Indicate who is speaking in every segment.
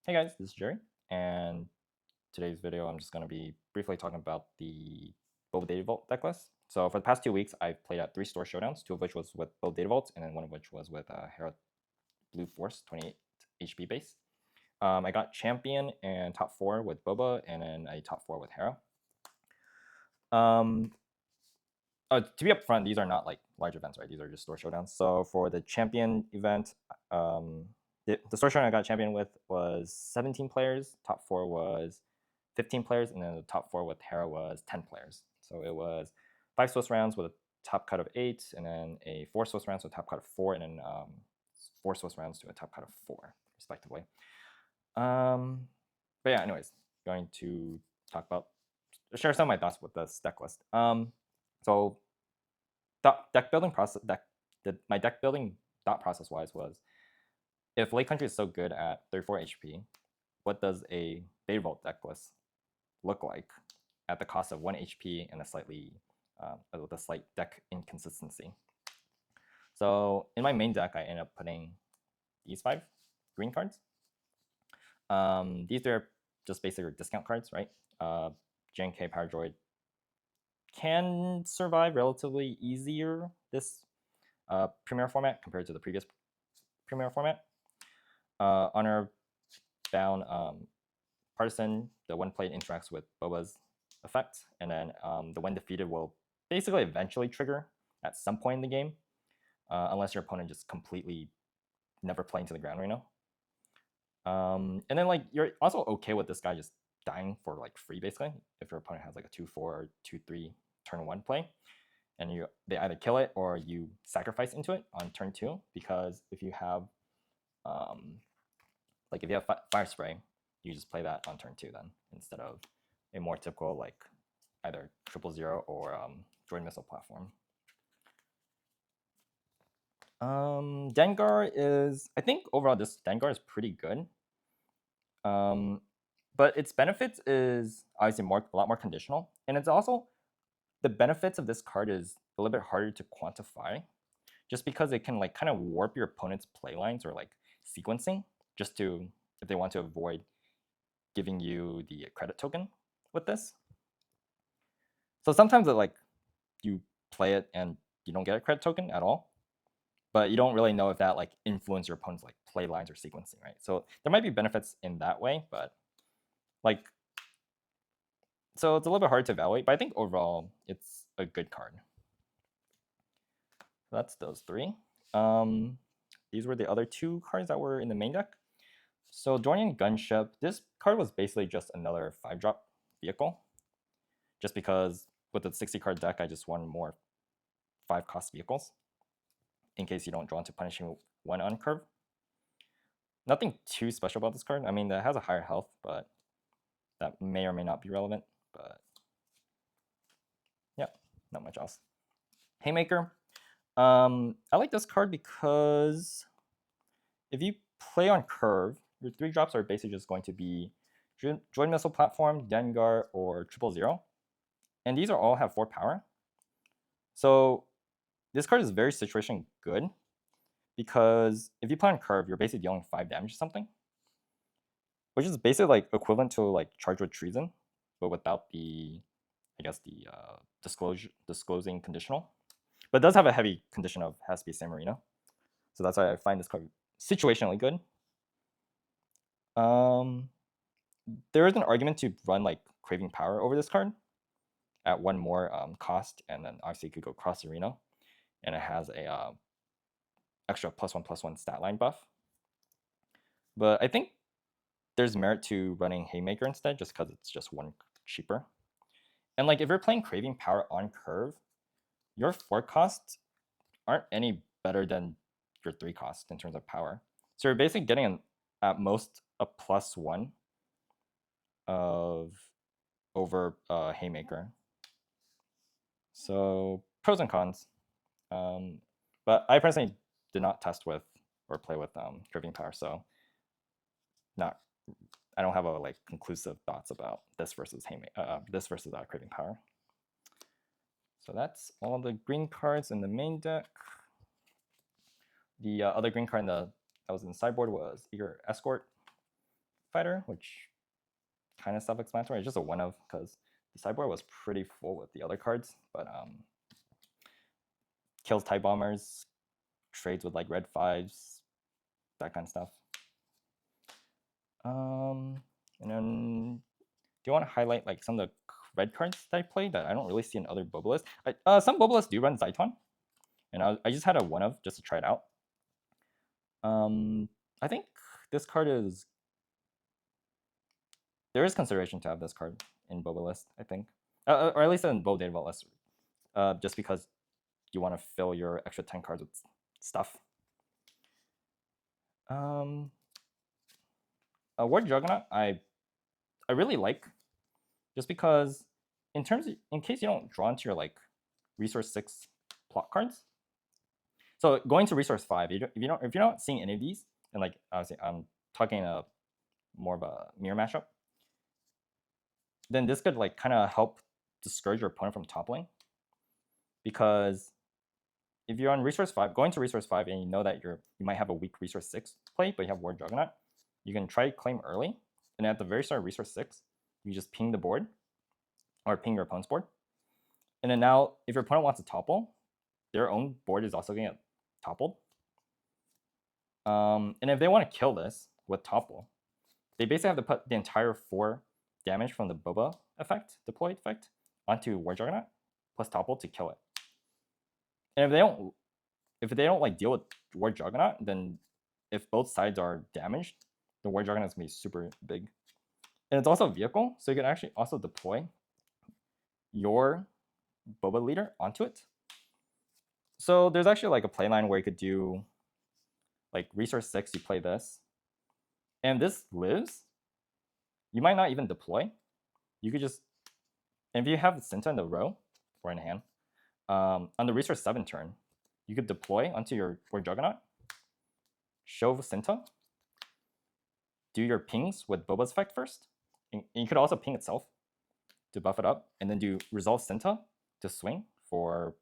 Speaker 1: Hey guys, this is Jerry, and today's video I'm just going to be briefly talking about the Boba Data Vault decklist. So for the past 2 weeks, I've played at 3 store showdowns, 2 of which was with Boba Data Vault, and then 1 of which was with Hera Blue Force 28 HP base. I got champion and top 4 with Boba, and then a top 4 with Hera. To be upfront, these are not like large events, right? These are just store showdowns. So for the champion event, the store showdown I got champion with was 17 players. Top 4 was 15 players, and then the top 4 with Hera was 10 players. So it was 5 Swiss rounds with a top cut of 8, and then a 4 Swiss rounds with a top cut of 4, and then 4 Swiss rounds to a top cut of 4, respectively. But yeah, anyways, going to share some of my thoughts with this deck list. So deck building process, my deck building thought process wise was, if Lake Country is so good at 34 HP, what does a Data Vault deck list look like at the cost of 1 HP and a slight deck inconsistency? So in my main deck, I ended up putting these 5 green cards. These are just basically discount cards, right? JNK Power Droid can survive relatively easier this Premier format compared to the previous Premier format. Honor Bound Partisan, the one plate interacts with Boba's effect, and then the when defeated will basically eventually trigger at some point in the game, unless your opponent just completely never playing to the ground right now. And then like you're also okay with this guy just dying for like free basically if your opponent has like a 2-4 or 2-3 turn 1 play, and they either kill it or you sacrifice into it on turn 2, because if you have like if you have Fire Spray, you just play that on turn 2 then, instead of a more typical like either 000 or Droid Missile platform. Dengar is, I think overall this Dengar is pretty good. But its benefits is obviously a lot more conditional, and it's also, the benefits of this card is a little bit harder to quantify, just because it can like kind of warp your opponent's play lines or like sequencing, just to, if they want to avoid giving you the credit token with this. So sometimes it like you play it and you don't get a credit token at all, but you don't really know if that like influences your opponent's like play lines or sequencing, right? So there might be benefits in that way, but like, so it's a little bit hard to evaluate, but I think overall it's a good card. So that's those 3. These were the other 2 cards that were in the main deck. So Dornian Gunship, this card was basically just another 5-drop vehicle, just because with the 60 card deck, I just wanted more 5-cost vehicles in case you don't draw into punishing 1 on curve. Nothing too special about this card. I mean, it has a higher health, but that may or may not be relevant. But yeah, not much else. Haymaker. I like this card because if you play on curve, your 3 drops are basically just going to be Droid Missile Platform, Dengar, or 000. And these all have 4 power. So this card is very situation good, because if you play on curve, you're basically dealing 5 damage or something, which is basically like equivalent to like Charge with Treason, but without the, I guess, the disclosing conditional. But it does have a heavy condition of has to be same arena. So that's why I find this card situationally good. There is an argument to run like Craving Power over this card at 1 more cost, and then obviously you could go cross arena, and it has a extra +1/+1 stat line buff. But I think there's merit to running Haymaker instead, just because it's just 1 cheaper. And like if you're playing Craving Power on curve, your 4 costs aren't any better than your 3 costs in terms of power. So you're basically getting at most a +1 of over Haymaker. So pros and cons. But I personally did not test with or play with Craving Power, so I don't have a like conclusive thoughts about this versus Craving Power. So that's all the green cards in the main deck. The other green card that was in the sideboard was Eager Escort. fighter, which kind of self-explanatory. It's just a one of because the sideboard was pretty full with the other cards, but kills TIE bombers, trades with like red fives, that kind of stuff. And then do you want to highlight like some of the red cards that I played that I don't really see in other Boba lists? Some Boba lists do run Zyton, and I just had a one of just to try it out. I think this card is there is consideration to have this card in Boba list. I think, or at least in Boba Data Vault list, just because you want to fill your extra 10 cards with stuff. Ward Juggernaut, I really like, just because in case you don't draw into your like resource 6 plot cards. So going to resource 5, if you're not seeing any of these, and like obviously I'm talking more of a mirror mashup, then this could like kind of help discourage your opponent from toppling. Because if you're on resource 5, going to resource 5, and you know that you might have a weak resource 6 play, but you have Ward Juggernaut, you can try claim early, and at the very start of resource 6, you just ping the board, or ping your opponent's board. And then now, if your opponent wants to topple, their own board is also going to get toppled. And if they want to kill this with topple, they basically have to put the entire 4 damage from the Boba effect, deployed effect, onto War Juggernaut plus topple to kill it. And if they don't like deal with War Juggernaut, then if both sides are damaged, the War Juggernaut is gonna be super big. And it's also a vehicle, so you can actually also deploy your Boba leader onto it. So there's actually like a playline where you could do like resource 6, you play this, and this lives. You might not even deploy. You could just, and if you have Cinta in the row or in hand, on the resource 7 turn, you could deploy onto your War Juggernaut, show Cinta, do your pings with Boba's effect first, and you could also ping itself to buff it up, and then do resolve Cinta to swing for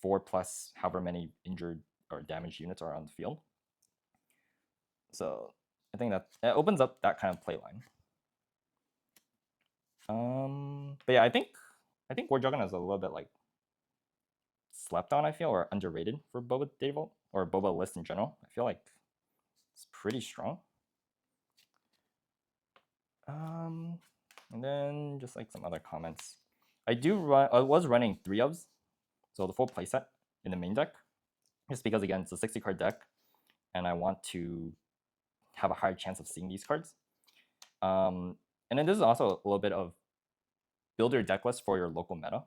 Speaker 1: 4 plus however many injured or damaged units are on the field. So I think that it opens up that kind of play line. But yeah, I think War Juggernaut is a little bit like slept on, I feel, or underrated for Boba Data Vault or Boba list in general. I feel like it's pretty strong. And then just like some other comments. I was running 3 ofs, so the full playset in the main deck, just because again it's a 60 card deck, and I want to have a higher chance of seeing these cards. And then this is also a little bit of build your deck list for your local meta.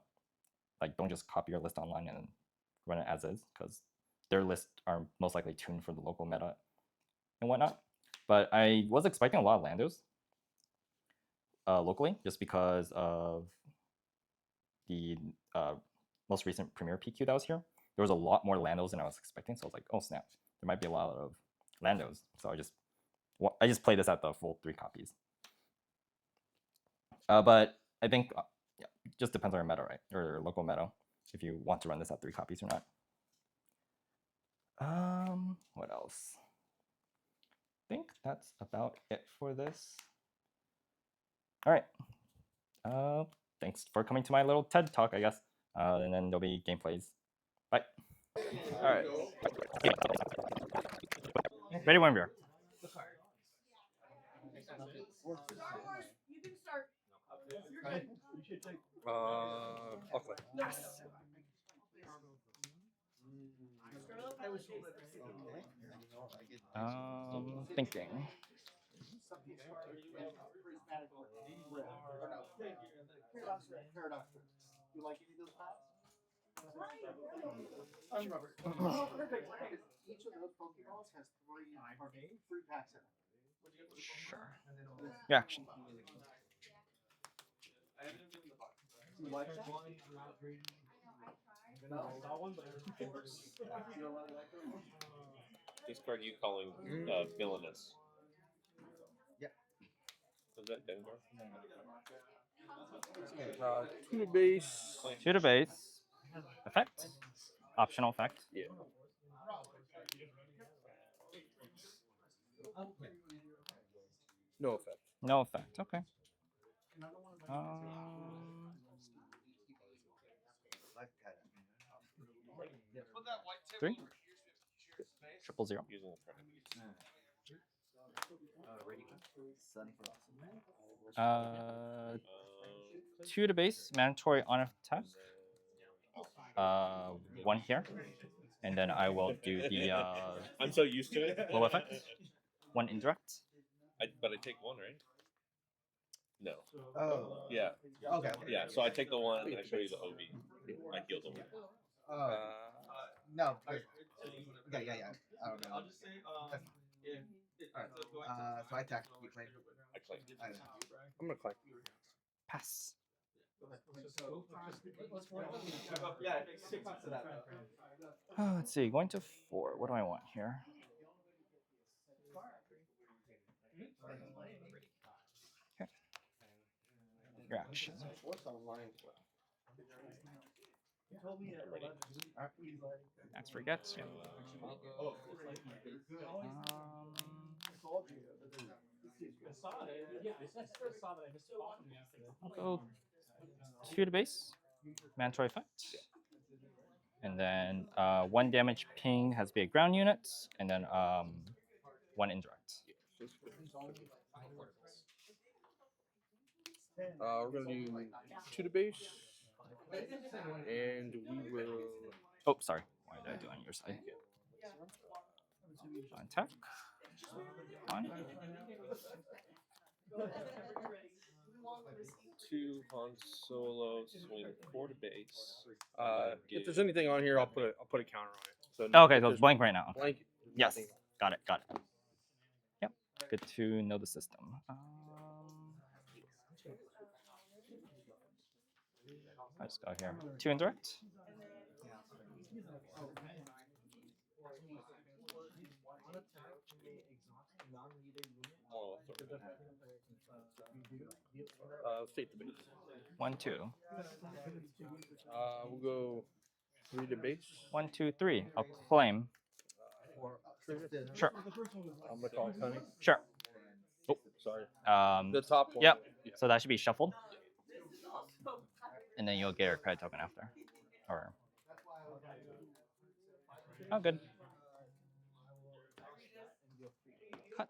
Speaker 1: Like don't just copy your list online and run it as is, because their lists are most likely tuned for the local meta and whatnot. But I was expecting a lot of Landos locally, just because of the most recent Premier PQ that was here. There was a lot more Landos than I was expecting, so I was like, oh snap, there might be a lot of Landos. So I just played this at the full 3 copies. But I think yeah, it just depends on your meta, right? Or your local meta, if you want to run this at 3 copies or not. What else? I think that's about it for this. All right. Thanks for coming to my little TED talk, I guess. And then there'll be gameplays. Bye. All right. Ready when we are.
Speaker 2: Okay.
Speaker 1: Thinking.
Speaker 3: Each of those Pokeballs has 3 packs in it.
Speaker 1: Sure. Yeah.
Speaker 3: You like that?
Speaker 2: This card you calling villainous?
Speaker 3: Yep.
Speaker 2: Is that Denver?
Speaker 4: 2 to base.
Speaker 1: 2 to base. Effect. Optional effect.
Speaker 2: Yeah.
Speaker 4: No effect.
Speaker 1: No effect. Okay. Three. 000.
Speaker 2: Using the credit.
Speaker 1: Uh, 2 to base, mandatory on attack. 1 here, and then I will do the
Speaker 2: I'm so used to it.
Speaker 1: low effect. 1 indirect.
Speaker 2: But I take one, right? No.
Speaker 3: Oh.
Speaker 2: Yeah.
Speaker 3: Okay.
Speaker 2: Yeah. So I take the one. I show you the OB. I heal the one.
Speaker 3: No. Yeah. I don't know. Alright. So I attack. You claim.
Speaker 2: I claim.
Speaker 4: I'm gonna claim.
Speaker 1: Pass. Let's see. Going to 4. What do I want here? Okay. Reaction. Max forgets. Yeah. I'll go 2 to base, mandatory effect, and then 1 damage ping has to be a ground unit, and then 1 indirect.
Speaker 4: We're gonna do 2 to base, and we will.
Speaker 1: Oh, sorry. Why did I do on your side? Attack. 1.
Speaker 2: 2 Han Solo swing 4 to base.
Speaker 4: If there's anything on here, I'll put a counter on it. So
Speaker 1: Okay,
Speaker 4: if
Speaker 1: so
Speaker 4: there's
Speaker 1: it's blank right now. Okay.
Speaker 4: blank.
Speaker 1: Yes.
Speaker 4: nothing.
Speaker 1: Got it. Yep. Good to know the system. Let's go here. 2 indirect.
Speaker 4: Fate the base.
Speaker 1: 1, 2.
Speaker 4: We'll go 3 to base.
Speaker 1: 1, 2, 3. I'll claim. Sure.
Speaker 4: I'm gonna call it Honey.
Speaker 1: Sure.
Speaker 4: Oh, sorry.
Speaker 1: The
Speaker 4: The top one.
Speaker 1: Yep. Yeah. So that should be shuffled. And then you'll get your credit token after. Or. Oh, good. Cut.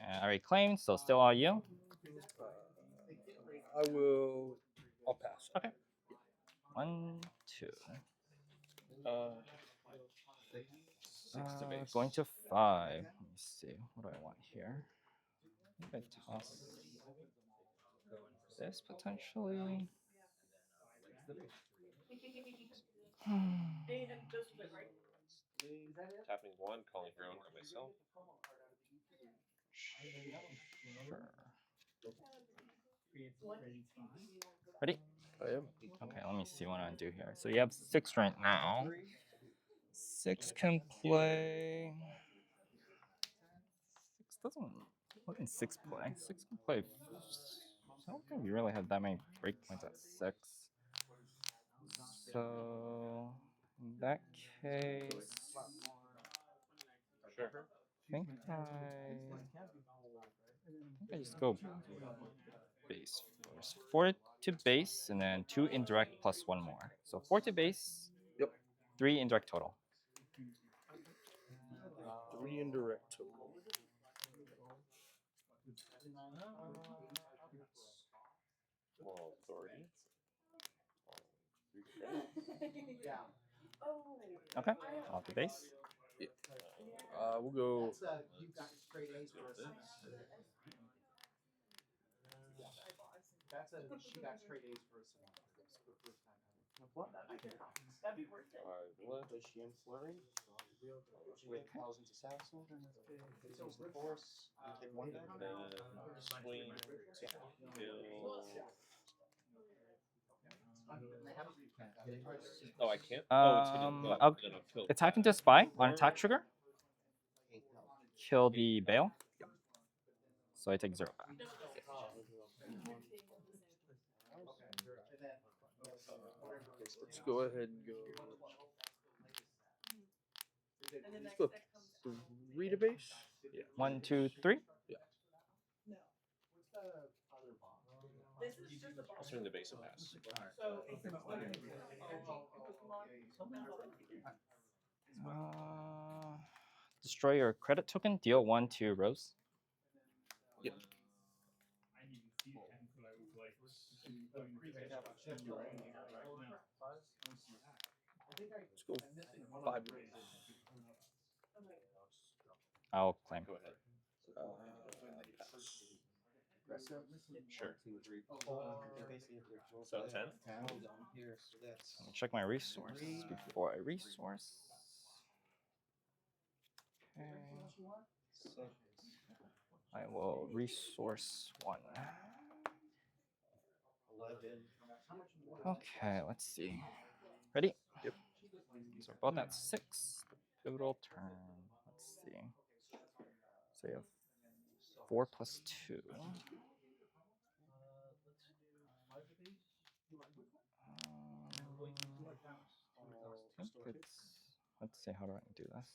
Speaker 1: I already claimed, so still all you.
Speaker 4: I'll pass.
Speaker 1: Okay. 1, 2.
Speaker 2: 6 to base.
Speaker 1: Going to 5. Let me see. What do I want here? I think I toss this potentially.
Speaker 2: Tapping 1, calling your own for myself.
Speaker 1: Sure. Ready?
Speaker 4: I am.
Speaker 1: Okay, let me see what I do here. So you have 6 right now. 6 can play. 6 doesn't. What can 6 play? 6 can play. I don't think we really have that many break points at 6. So in that case,
Speaker 2: Sure.
Speaker 1: I think I just go base first. 4 to base, and then 2 indirect plus 1 more. So 4 to base.
Speaker 4: Yep.
Speaker 1: 3 indirect total.
Speaker 4: 3 indirect total.
Speaker 2: Moral authority.
Speaker 1: Okay. Off the base.
Speaker 4: Yeah. We'll go.
Speaker 3: She got straight A's for a semester for the first time ever. Does she in flurry? With thousands assassins and it's the force. Take 1 die.
Speaker 2: Swing. Oh, I can't? It's hidden. Then I'll kill.
Speaker 1: Attack into spy on attack trigger. Kill the Bale. So I take 0 back.
Speaker 4: Let's go ahead and go. Let's go 3 to base.
Speaker 2: Yeah.
Speaker 1: 1, 2, 3.
Speaker 2: I'll turn the base and pass.
Speaker 1: Destroy your credit token. Deal 1 to Rose.
Speaker 2: Yep.
Speaker 4: Let's go 5.
Speaker 1: I'll claim.
Speaker 2: Go ahead. Pass. Sure. So 10?
Speaker 1: Let me check my resource before I resource. Okay. I will resource 1. Okay, let's see. Ready?
Speaker 4: Yep.
Speaker 1: So we're both at 6. Pivotal turn. Let's see. So you have 4 plus 2. I think it's, let's see, how do I do this?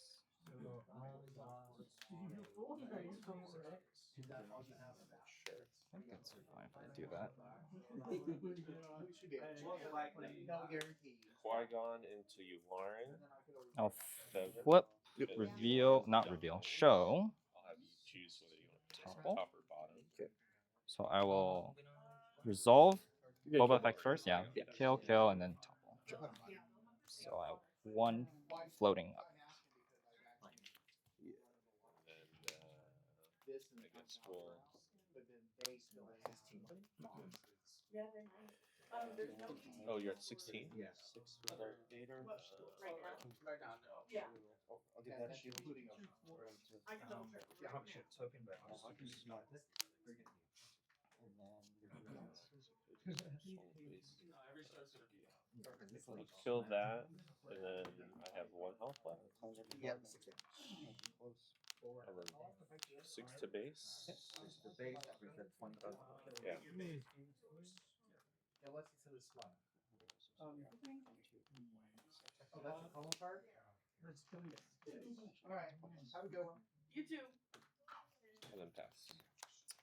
Speaker 1: I think it's fine if I do that.
Speaker 2: Qui-Gon into Yularen.
Speaker 1: I'll
Speaker 2: Feather.
Speaker 1: flip,
Speaker 4: Yep.
Speaker 1: reveal, not reveal, show.
Speaker 2: I'll have you choose whether you want to place
Speaker 1: Topple.
Speaker 2: it top or bottom.
Speaker 4: Okay.
Speaker 1: So I will resolve
Speaker 4: You're gonna
Speaker 1: Boba
Speaker 4: kill
Speaker 1: effect first, yeah.
Speaker 4: Yeah.
Speaker 1: Kill, and then topple. So I have 1 floating up.
Speaker 2: And then I guess we'll. Oh, you're at 16?
Speaker 3: Yeah, 6 with our Vader. I'll get that shield.
Speaker 2: I'll kill that, and then I have 1 health left.
Speaker 3: Yeah.
Speaker 2: And then 6 to base. Yeah.
Speaker 3: Oh, that's a promo card? All right. Have a good one.
Speaker 5: You too.
Speaker 2: And then pass.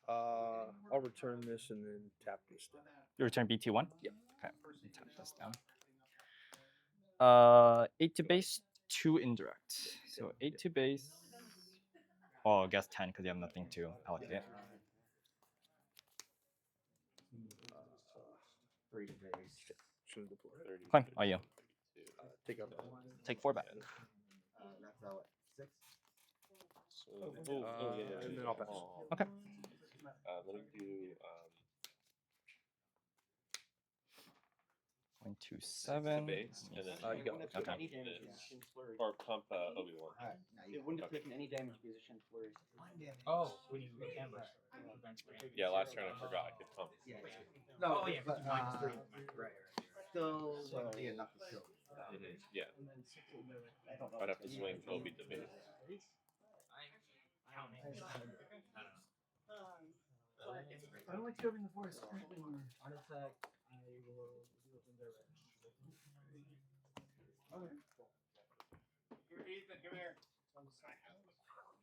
Speaker 4: I'll return this and then tap this down.
Speaker 1: You return BT1?
Speaker 4: Yep.
Speaker 1: Okay, tap this down. 8 to base, 2 indirect. So 8 to base. Oh, I guess 10 because you have nothing to allocate.
Speaker 3: 3 to base.
Speaker 4: Shouldn't deploy.
Speaker 2: 30,
Speaker 1: Claim, oh you.
Speaker 2: 32.
Speaker 4: Take up.
Speaker 1: Take 4 back.
Speaker 3: That's how it 6.
Speaker 2: So, yeah.
Speaker 4: And then I'll pass.
Speaker 1: Okay.
Speaker 2: Let me do
Speaker 1: 127.
Speaker 2: base, and then
Speaker 4: You got it.
Speaker 1: Okay.
Speaker 2: or pump Obi-Wan.
Speaker 3: Alright, now you
Speaker 6: It wouldn't have
Speaker 2: Okay.
Speaker 6: taken any damage position flurry.
Speaker 5: Oh, when you ambush.
Speaker 2: Yeah, last turn I forgot I could pump.
Speaker 3: Yeah.
Speaker 6: No,
Speaker 5: Oh, yeah,
Speaker 3: but,
Speaker 6: -3. Right. Still,
Speaker 3: So it'll be enough to kill.
Speaker 2: Yeah, I'd have to swing Obi to base.
Speaker 6: I don't like serving the force. Currently, on attack, I will deal with indirect.
Speaker 5: Ethan, come here.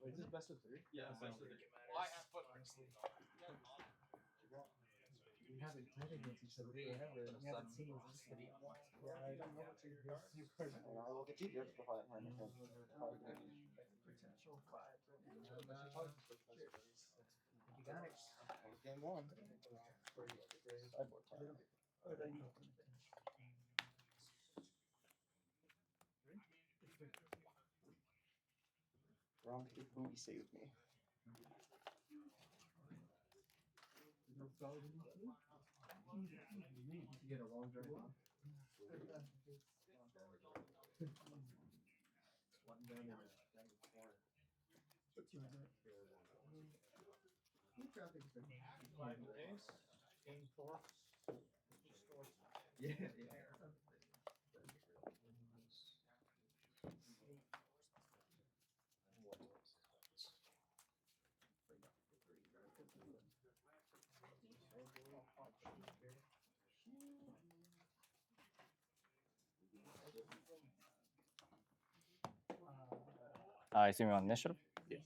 Speaker 6: Wait, is this best of 3?
Speaker 5: Yeah, best of 3.
Speaker 6: Well, I have put honestly. We haven't played against each other forever. We haven't seen this city. Yeah, I don't know what your card.
Speaker 3: I will get you good before I hand it in.
Speaker 6: Potential 5. You got it.
Speaker 3: Game 1. Sideboard card. Wrong movie saved me.
Speaker 6: You get a long drive. One down in a corner. Game 4. Yeah, yeah.
Speaker 1: I assume you're on initiative?
Speaker 2: Yeah.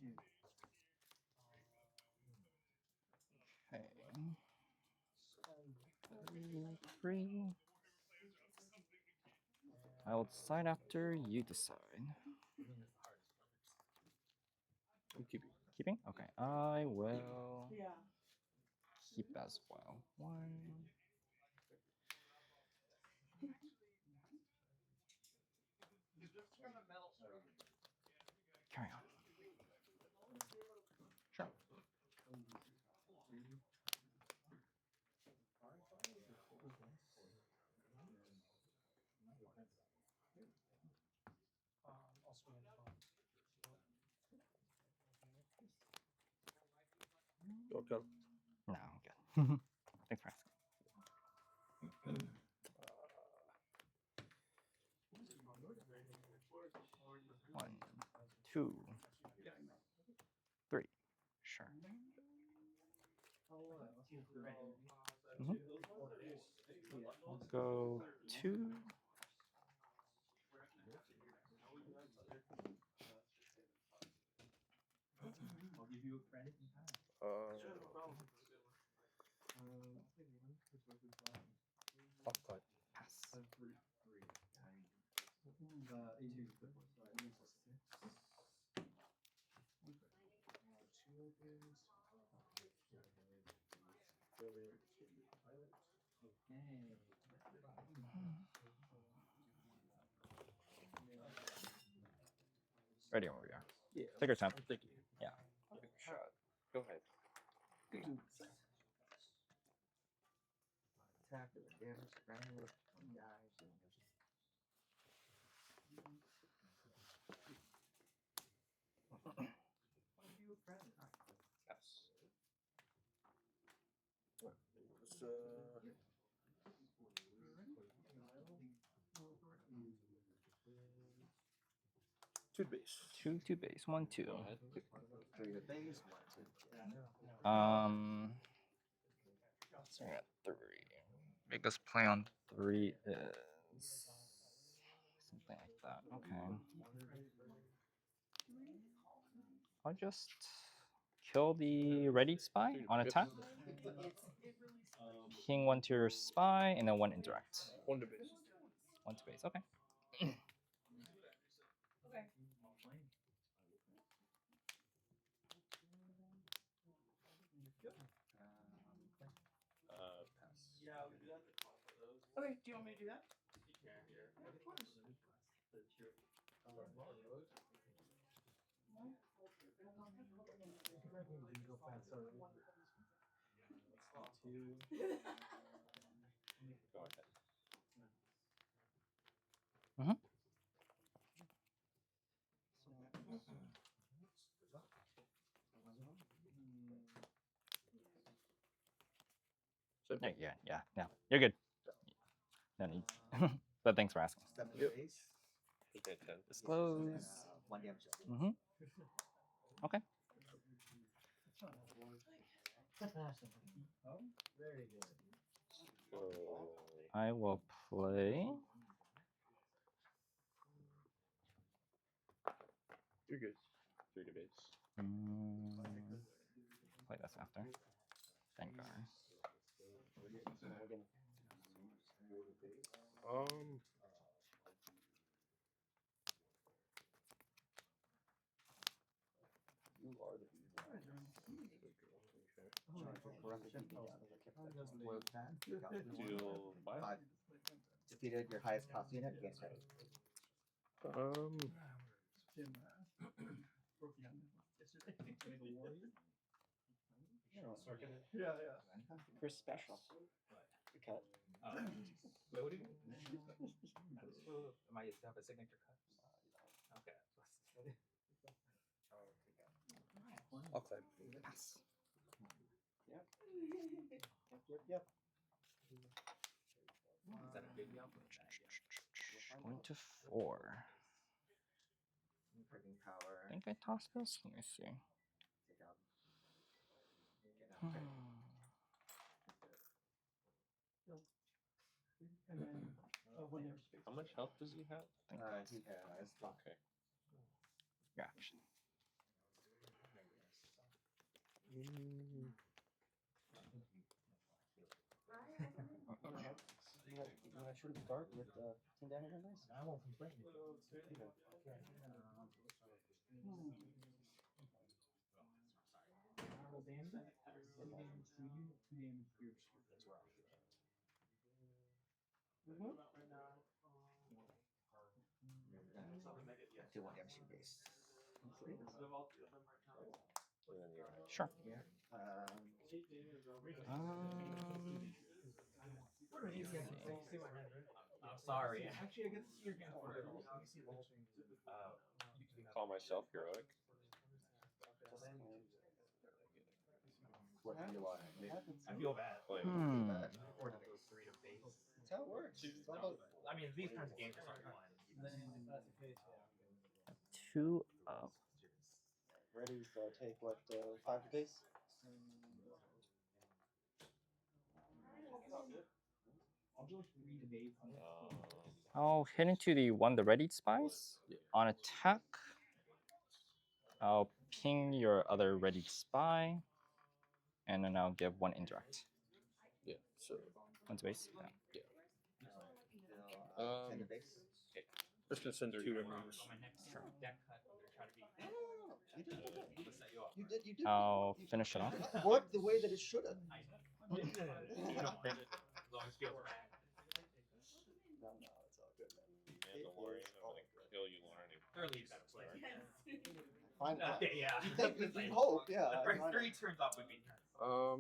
Speaker 1: free. I will decide after you decide.
Speaker 4: I'm keeping.
Speaker 1: Keeping? Okay, I will keep as well. One. Carry on. Sure.
Speaker 4: Go, go.
Speaker 1: No, I'm good. Thanks for asking. One, two, three. Sure. I'll go two.
Speaker 4: Uncaught.
Speaker 1: Pass. Ready when we are.
Speaker 4: Yeah.
Speaker 1: Take your time.
Speaker 4: I'm thinking.
Speaker 1: Yeah.
Speaker 2: Take a shot. Go ahead.
Speaker 6: Attack with a damage granted. Guys.
Speaker 2: Pass.
Speaker 4: Two to base.
Speaker 1: Two base. 1, 2.
Speaker 2: Go ahead.
Speaker 6: 3 to base, 1, 2.
Speaker 1: Starting at 3. Biggest play on 3 is something like that. Okay. I'll just kill the ready spy on attack. Ping 1 to your spy and then 1 indirect.
Speaker 4: 1 to base.
Speaker 1: 1 to base. Okay.
Speaker 2: Pass.
Speaker 5: Okay, do you want me to do that?
Speaker 2: Go ahead.
Speaker 4: So
Speaker 1: Yeah. You're good. No need. But thanks for asking.
Speaker 6: Step to
Speaker 4: Yep.
Speaker 6: base.
Speaker 2: Take a 10.
Speaker 1: Disclose.
Speaker 6: 1 damage.
Speaker 1: Okay.
Speaker 6: Oh, very good.
Speaker 2: So,
Speaker 1: I will play.
Speaker 4: you're good.
Speaker 2: 3 to base.
Speaker 1: Play this after. Vanguard.
Speaker 2: You are the Deal 5.
Speaker 6: Defeated your highest cost unit against it.
Speaker 3: First special.
Speaker 6: Cut.
Speaker 5: Loading? Am I used to have a signature cut? Okay.
Speaker 4: I'll claim.
Speaker 1: Pass.
Speaker 6: Yep.
Speaker 5: Is that a good yelp?
Speaker 1: Going to 4.
Speaker 6: Freaking power.
Speaker 1: I think I tossed this. Let me see.
Speaker 6: Take out.
Speaker 2: How much health does he have?
Speaker 1: Think
Speaker 6: He has.
Speaker 2: Okay.
Speaker 1: your action.
Speaker 3: should have started with 10 damage on dice.
Speaker 6: I won't complain.
Speaker 3: Okay.
Speaker 6: Double damage. 2 damage to you, 2 damage to your as well.
Speaker 7: Do 1 damage to your base.
Speaker 1: Sure.
Speaker 6: What are these guys? See what happens.
Speaker 5: I'm sorry.
Speaker 6: Actually, I get to see your hand first. Let me see the whole thing.
Speaker 2: Call myself heroic.
Speaker 7: What do you want?
Speaker 5: I feel bad.
Speaker 2: Like,
Speaker 7: Or the base.
Speaker 3: That's how it works. It's all about
Speaker 5: I mean, these kinds of games are so fun.
Speaker 6: If that's the case, yeah.
Speaker 1: 2 up.
Speaker 3: ready to take what 5 to base.
Speaker 6: I'll go 3 to base.
Speaker 1: I'll hit into the readied spies. On attack, I'll ping your other readied spy, and then I'll give 1 indirect.
Speaker 2: yeah. So
Speaker 1: 1 space. Yeah.
Speaker 7: And the base.
Speaker 2: just gonna send 2
Speaker 5: On my next deck cut, I'm gonna try to be.
Speaker 3: No. You did good.
Speaker 5: to set you up.
Speaker 3: You did. You did.
Speaker 1: I'll finish it off.
Speaker 3: It worked the way that it should have.
Speaker 5: You don't mind it, as long as it feels right.
Speaker 3: No, it's all good, man.
Speaker 2: don't worry, I'm gonna kill you learning.
Speaker 5: Early is better play.
Speaker 3: Fine.
Speaker 5: Yeah.
Speaker 3: You think, you hope, yeah.
Speaker 5: The first 3 turns off would be nice.
Speaker 3: Start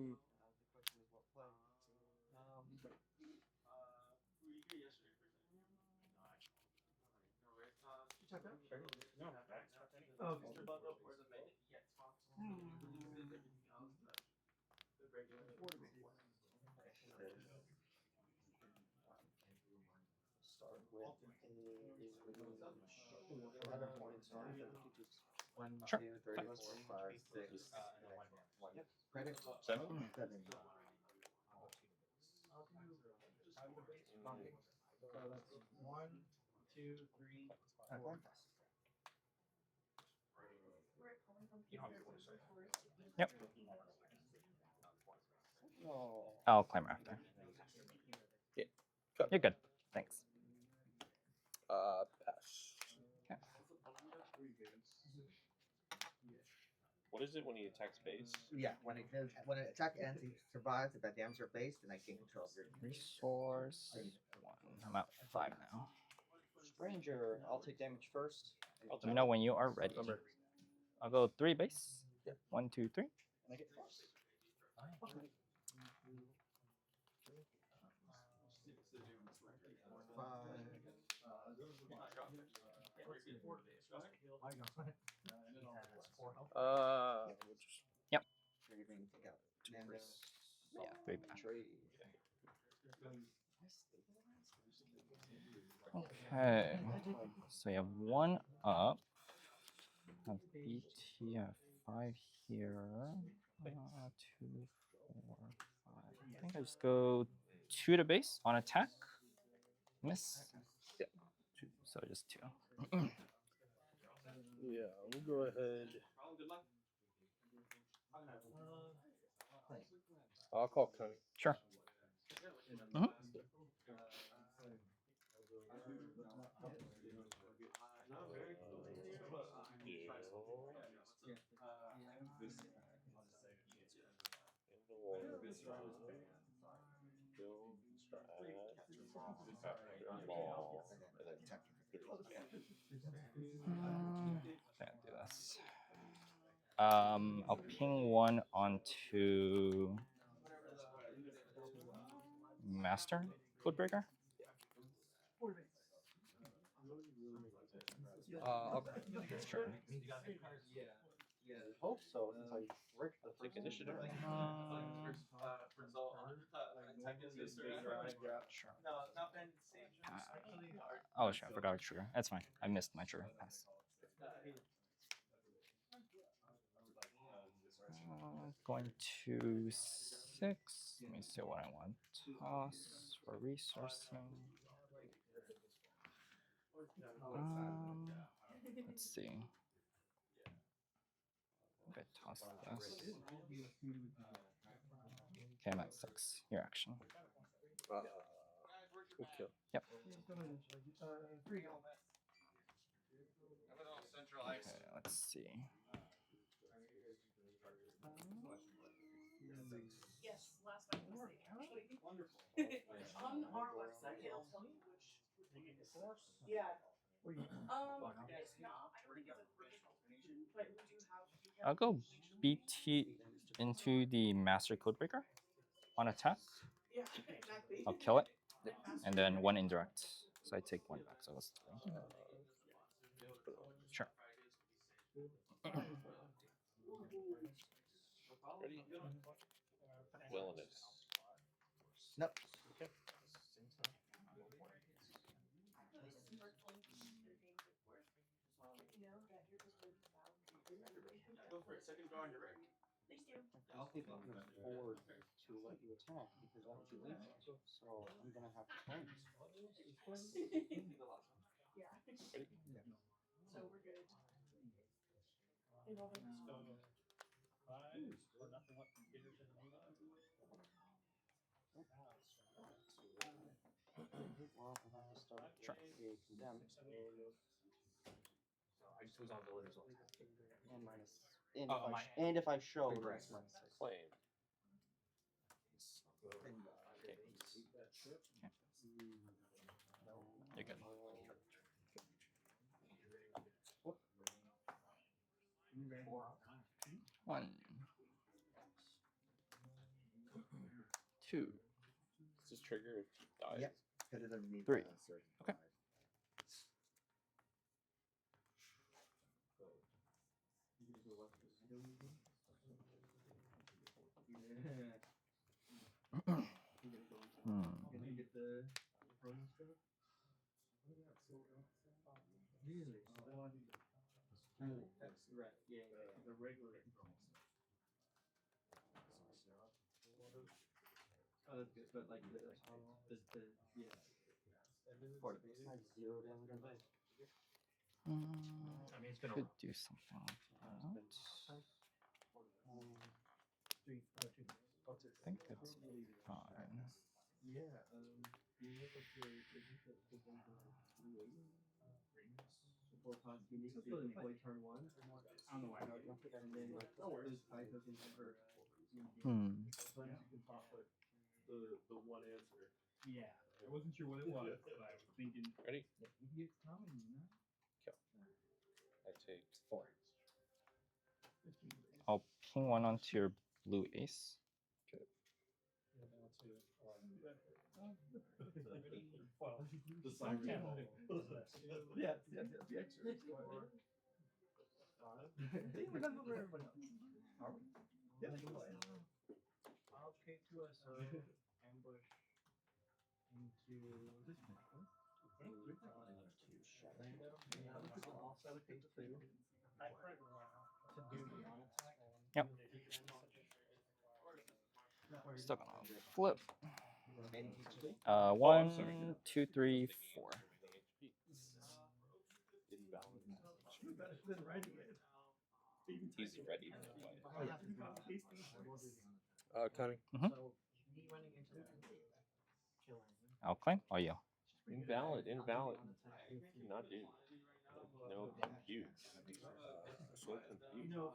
Speaker 3: with a 11-point storm.
Speaker 7: 1,
Speaker 1: Sure.
Speaker 7: 2, 3, 4, 5, 6.
Speaker 3: Yep.
Speaker 7: Credit.
Speaker 2: 7.
Speaker 7: 7.
Speaker 6: So that's 1, 2, 3, 4.
Speaker 5: You don't have to sorry.
Speaker 1: Yep.
Speaker 3: No.
Speaker 1: I'll claim after.
Speaker 2: Yeah. Cut.
Speaker 1: You're good. Thanks.
Speaker 2: Pass.
Speaker 1: Okay.
Speaker 2: What is it when he attacks base?
Speaker 7: Yeah, when it attack ends, he survives. If that damage your base, then I gain control of your
Speaker 1: Resource 1. I'm at 5 now.
Speaker 3: Stranger, I'll take damage first.
Speaker 2: I'll
Speaker 1: Let me know when you are ready.
Speaker 2: I'm ready.
Speaker 1: I'll go 3 base.
Speaker 2: Yeah.
Speaker 1: 1, 2, 3.
Speaker 3: And I get plus.
Speaker 2: We'll just
Speaker 1: Yep.
Speaker 7: Trading, take out Lando.
Speaker 1: Yeah, 3 back.
Speaker 3: Trade.
Speaker 1: Okay. So you have 1 up. Have BT, have 5 here. 2, 4, 5. I think I just go 2 to base on attack. Miss.
Speaker 2: Yeah.
Speaker 1: So just 2.
Speaker 2: yeah. We'll go ahead. I'll call Coney.
Speaker 1: Sure. Mhm. Can't do this. I'll ping 1 onto Master Codebreaker. Sure.
Speaker 3: Hope so, since I ripped the
Speaker 2: Take
Speaker 3: first
Speaker 2: initiative.
Speaker 1: Sure. Oh shit, I forgot to trigger. That's fine. I missed my trigger. Pass. Going to 6. Let me see what I want. Toss for resourcing. Let's see. Okay, toss this. Okay, I'm at 6. Your action.
Speaker 2: We'll kill.
Speaker 1: Yep.
Speaker 6: Free go.
Speaker 1: Okay, let's see.
Speaker 8: Yes, last night was late, actually. On our website, it'll tell you which. Yeah. It's not. I don't think it's a original version, but we do have.
Speaker 1: I'll go BT into the Master Codebreaker on attack.
Speaker 8: Yeah, exactly.
Speaker 1: I'll kill it, and then one indirect. So I take one back. So that's 3. Sure.
Speaker 2: Ready? Villainous.
Speaker 7: Nope.
Speaker 2: Okay.
Speaker 8: Go for it. Second draw on your right. Please do.
Speaker 3: I'll take on forward to let you attack because that was illegal. So I'm gonna have to claim.
Speaker 8: Yeah. So we're good.
Speaker 3: Well, I'll have to start
Speaker 1: Sure.
Speaker 3: a condemned. And minus. And, and if I show, then it's minus 6.
Speaker 2: Claim.
Speaker 1: You're good. 1, 2,
Speaker 2: Does this trigger if he dies?
Speaker 7: Yep. Because it doesn't need
Speaker 1: 3.
Speaker 7: certain
Speaker 1: Okay.
Speaker 6: Gonna get the promo stuff. Really? That's right. Yeah, the regular. Oh, that's good. But like the yeah.
Speaker 3: For the base 0 damage on base.
Speaker 6: I mean, it's been
Speaker 1: Could do something like that. I think it's fine.
Speaker 6: Yeah. You look at play turn 1. I don't know why. And then those type of things for sometimes you can pop like the one answer. Yeah. I wasn't sure what it was, but I was thinking.
Speaker 2: Ready?
Speaker 6: It's coming, you know?
Speaker 2: I take
Speaker 7: 4.
Speaker 1: I'll ping one onto your blue ace.
Speaker 6: The siren. Yeah, the extra. We're not over everybody else. Are we? Yeah, I'll take to us ambush into this one. Lando. Also take the food. To do the on attack.
Speaker 1: Yep. Still gonna flip. 1, 2, 3, 4.
Speaker 2: He's ready.
Speaker 4: Cunning.
Speaker 1: I'll claim. Oh, yeah.
Speaker 2: Invalid. Not do. No compute. So confused.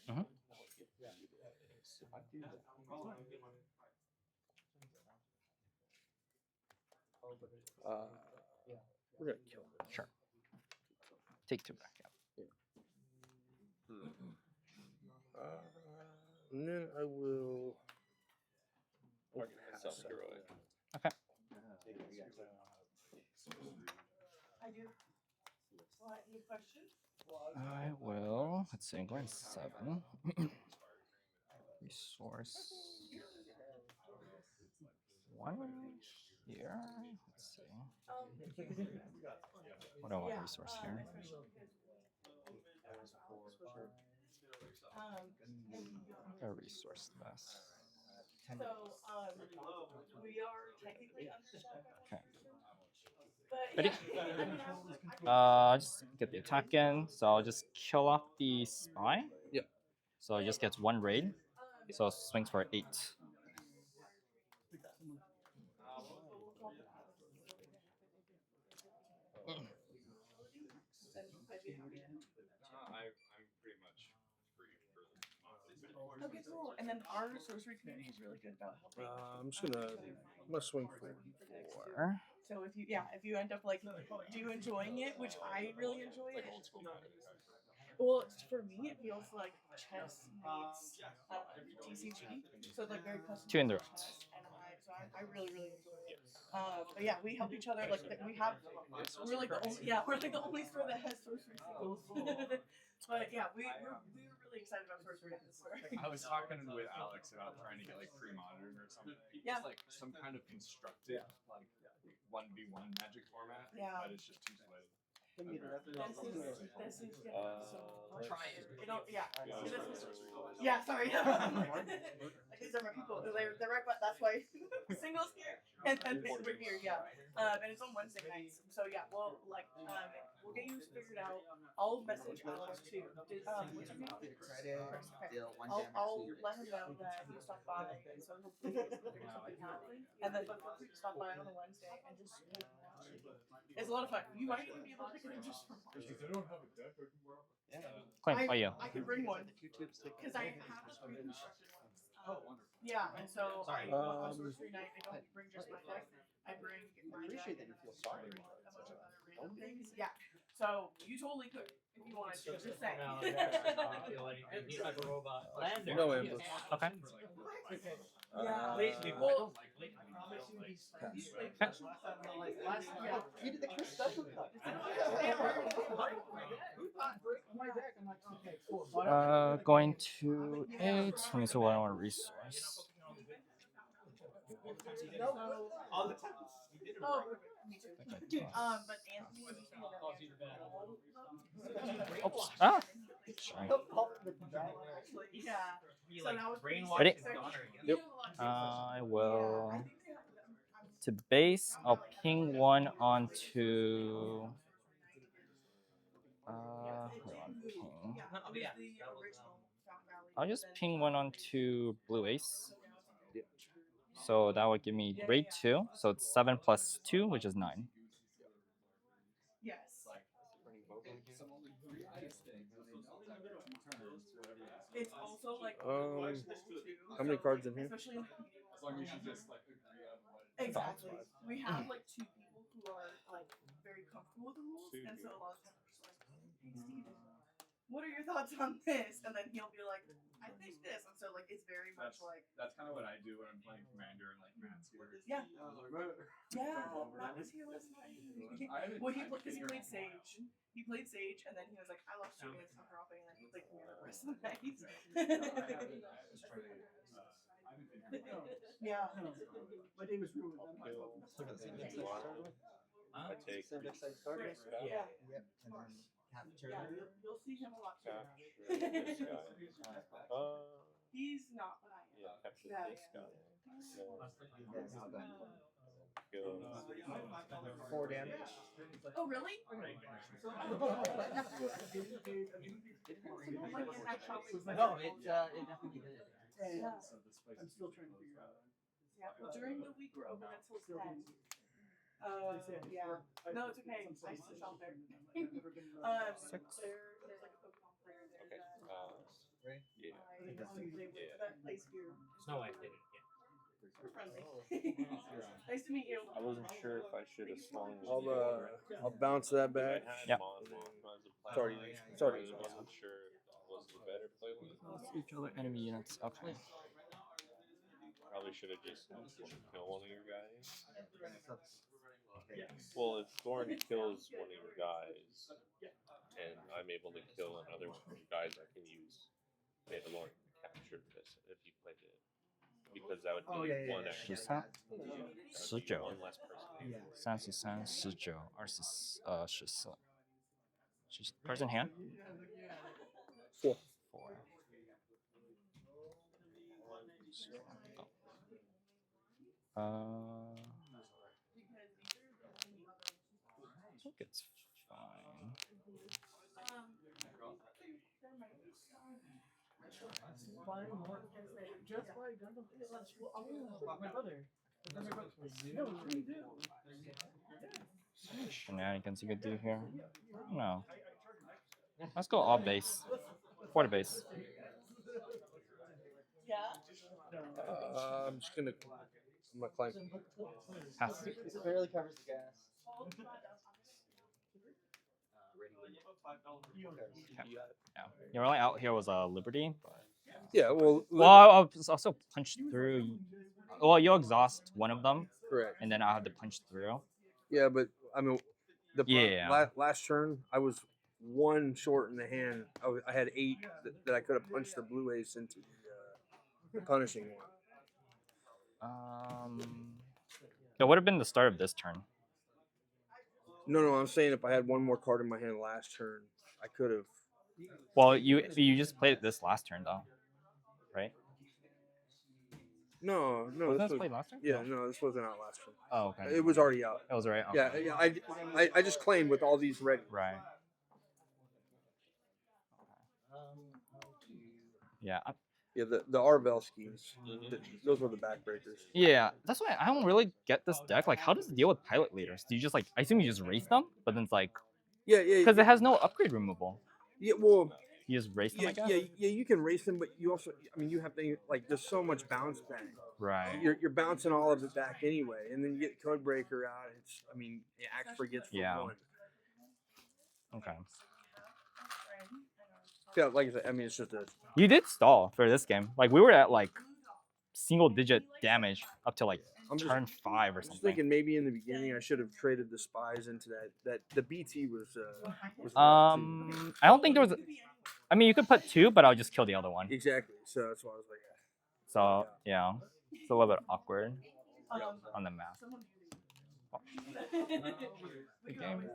Speaker 1: Mhm.
Speaker 2: If I do that,
Speaker 4: We're gonna kill him.
Speaker 1: Sure. Take 2 back. Yeah.
Speaker 4: And then I will.
Speaker 2: target myself heroic.
Speaker 1: Okay.
Speaker 8: I do. What, any questions?
Speaker 1: I will. Let's see. I'm going 7. Resource. 1 here. Let's see. What do I want resource here? A resource less.
Speaker 8: So, we are technically under
Speaker 1: Okay.
Speaker 8: but
Speaker 1: Ready?
Speaker 8: yeah,
Speaker 1: Just get the attack in. So I'll just kill off the spy.
Speaker 4: Yep.
Speaker 1: So it just gets 1 raid. So it swings for 8.
Speaker 8: Okay, cool. And then our sorcery community is really good about helping.
Speaker 4: I'm gonna swing for
Speaker 1: 4.
Speaker 8: So if you end up like enjoying it, which I really enjoy it.
Speaker 2: Old school kind of.
Speaker 8: Well, for me, it feels like chess meets TCG. So like very custom.
Speaker 1: 2 indirect.
Speaker 8: Chess, and I really enjoy it. But yeah, we help each other. Like we're like the only store that has sorcery singles. But yeah, we were really excited about sorcery at this store.
Speaker 6: I was talking with Alex about trying to get like pre-modern or something.
Speaker 8: Yeah.
Speaker 6: Just like some kind of constructed like 1v1 magic format.
Speaker 8: Yeah.
Speaker 6: But it's just too sweaty.
Speaker 8: This is so
Speaker 2: Try
Speaker 8: it. Yeah.
Speaker 2: Yeah,
Speaker 8: See,
Speaker 2: that's
Speaker 8: this is-
Speaker 2: right.
Speaker 8: Yeah, sorry. Like these are my people. They're right, but that's why singles here and then we're here. Yeah. And it's on Wednesday nights. So yeah, we'll get you figured out. I'll message Alex too. What's your name?
Speaker 7: Credit,
Speaker 8: Okay.
Speaker 7: deal one
Speaker 8: I'll
Speaker 7: damage.
Speaker 8: let him know that you stopped by, and so he'll figure something out. And then feel free to stop by on a Wednesday and just it's a lot of fun. You might even be able to pick it up just from
Speaker 6: I don't have a deck.
Speaker 1: Claim. Oh, yeah.
Speaker 8: I can bring one because I have the pre-constructed ones. Yeah, and so on sorcery night, I don't bring just my deck. I bring my
Speaker 3: Appreciate
Speaker 8: deck
Speaker 3: that you feel
Speaker 8: and
Speaker 3: sorry.
Speaker 8: a bunch of other random things. Yeah, so you totally could if you wanted to. Just saying.
Speaker 5: He's like a robot. Lando.
Speaker 4: No ambush.
Speaker 1: Okay.
Speaker 8: Yeah.
Speaker 5: Well,
Speaker 3: You did the Chris special cut.
Speaker 1: Going to 8. Let me see what I want to resource.
Speaker 5: all the time.
Speaker 8: Oh, me too. But Anthony used to
Speaker 1: Oops. Ah.
Speaker 8: Yeah.
Speaker 5: He
Speaker 8: So
Speaker 5: like
Speaker 8: now it's
Speaker 5: brainwashed
Speaker 1: Ready?
Speaker 5: his daughter.
Speaker 4: Yep.
Speaker 1: I will to base. I'll ping 1 onto. Hold on, ping. I'll just ping 1 onto blue ace. So that would give me grade 2. So it's 7 plus 2, which is 9.
Speaker 8: Yes. It's also like
Speaker 4: How many cards in here?
Speaker 8: especially in the community.
Speaker 6: As long as you just like agree on what.
Speaker 8: Exactly. We have like 2 people who are like very comfortable with the rules, and so a lot of times we're just like, hey Steven, what are your thoughts on this? And then he'll be like, I think this, and so like it's very much like
Speaker 6: That's kind of what I do when I'm playing Commander and like Matt's here.
Speaker 8: yeah. Yeah,
Speaker 6: over.
Speaker 8: Matt was here last night.
Speaker 6: I haven't-
Speaker 8: Well, he
Speaker 6: I haven't
Speaker 8: because he
Speaker 6: figured
Speaker 8: played
Speaker 6: out.
Speaker 8: Sage. He played Sage, and then he was like, I lost 2 minutes of dropping, and then he played Commander the rest of the night. Yeah.
Speaker 3: My day was ruined.
Speaker 2: I take
Speaker 8: Yeah.
Speaker 7: Yep, and then capture.
Speaker 8: Yeah, you'll see him a lot too.
Speaker 2: capture this guy.
Speaker 8: He's not what I am.
Speaker 2: Yeah, capture
Speaker 8: Yeah,
Speaker 2: this
Speaker 8: yeah.
Speaker 2: guy.
Speaker 7: Yes, I'll go.
Speaker 2: Go.
Speaker 7: 4 damage.
Speaker 8: Oh, really?
Speaker 5: No, it definitely did.
Speaker 8: Yeah.
Speaker 3: I'm still trying to figure out.
Speaker 8: Yeah. Well, during the week we're open until 10. Yeah. No, it's okay. I used to shop there. There's like a Pokemon player there.
Speaker 2: Okay.
Speaker 7: Right?
Speaker 2: Yeah.
Speaker 8: That plays here.
Speaker 5: No, I didn't.
Speaker 8: We're friendly. Nice to meet you.
Speaker 2: I wasn't sure if I should have swung.
Speaker 4: I'll bounce that back.
Speaker 1: Yep.
Speaker 4: Sorry. Sorry.
Speaker 2: I wasn't sure if that was the better play.
Speaker 1: Each other enemy units. Okay.
Speaker 2: Probably should have just kill one of your guys. Well, if Thorn kills one of your guys, and I'm able to kill another one of your guys, I can use Mandalorian to capture this if you played it. Because that would be one extra.
Speaker 1: 13 19
Speaker 2: One less person.
Speaker 1: 33 19 24 14 person hand
Speaker 4: 4.
Speaker 1: 4. I think it's fine.
Speaker 3: Just like my brother. No, we do.
Speaker 1: Any shenanigans you could do here? No. Let's go all base. 4 to base.
Speaker 4: I'm just gonna. I'm gonna climb.
Speaker 1: Pass.
Speaker 7: It barely covers the gas.
Speaker 1: Yeah. Your only out here was Liberty. But...
Speaker 4: Yeah. Well.
Speaker 1: Well, I'll also punch through. Well, you'll exhaust one of them,
Speaker 4: Correct.
Speaker 1: and then I'll have to punch through.
Speaker 4: Yeah, but I mean,
Speaker 1: Yeah.
Speaker 4: last turn I was one short in the hand. I had 8 that I could have punched the blue ace into the punishing one.
Speaker 1: That would have been the start of this turn.
Speaker 4: No, I'm saying if I had one more card in my hand last turn, I could have.
Speaker 1: Well, you just played it this last turn though, right?
Speaker 4: No,
Speaker 1: Wasn't
Speaker 4: this
Speaker 1: this played last turn?
Speaker 4: Yeah, no, this wasn't out last turn.
Speaker 1: Oh, okay.
Speaker 4: It was already out.
Speaker 1: It was already out.
Speaker 4: Yeah, I just claimed with all these ready.
Speaker 1: Right. Yeah.
Speaker 4: Yeah, the Arvel schemes. Those were the backbreakers.
Speaker 1: Yeah, that's why I don't really get this deck. Like, how does it deal with pilot leaders? Do you just like? I assume you just race them, but then it's like,
Speaker 4: Yeah.
Speaker 1: because it has no upgrade removal.
Speaker 4: Yeah, well.
Speaker 1: You just race them, I guess.
Speaker 4: Yeah. You can race them, but you also, I mean, you have things like there's so much bounce back.
Speaker 1: Right.
Speaker 4: You're bouncing all of it back anyway, and then you get Codebreaker out. It's, I mean, Axe Brigade's for one.
Speaker 1: Okay.
Speaker 4: Yeah, like I said, I mean, it's just a.
Speaker 1: You did stall for this game. Like we were at like single-digit damage up to like turn 5 or
Speaker 4: I'm
Speaker 1: something.
Speaker 4: just thinking maybe in the beginning I should have traded the spies into that the BT was
Speaker 1: I don't think there was. I mean, you could put 2, but I'll just kill the other one.
Speaker 4: Exactly. So that's why I was like.
Speaker 1: So yeah, it's a little bit awkward on the map. Good game.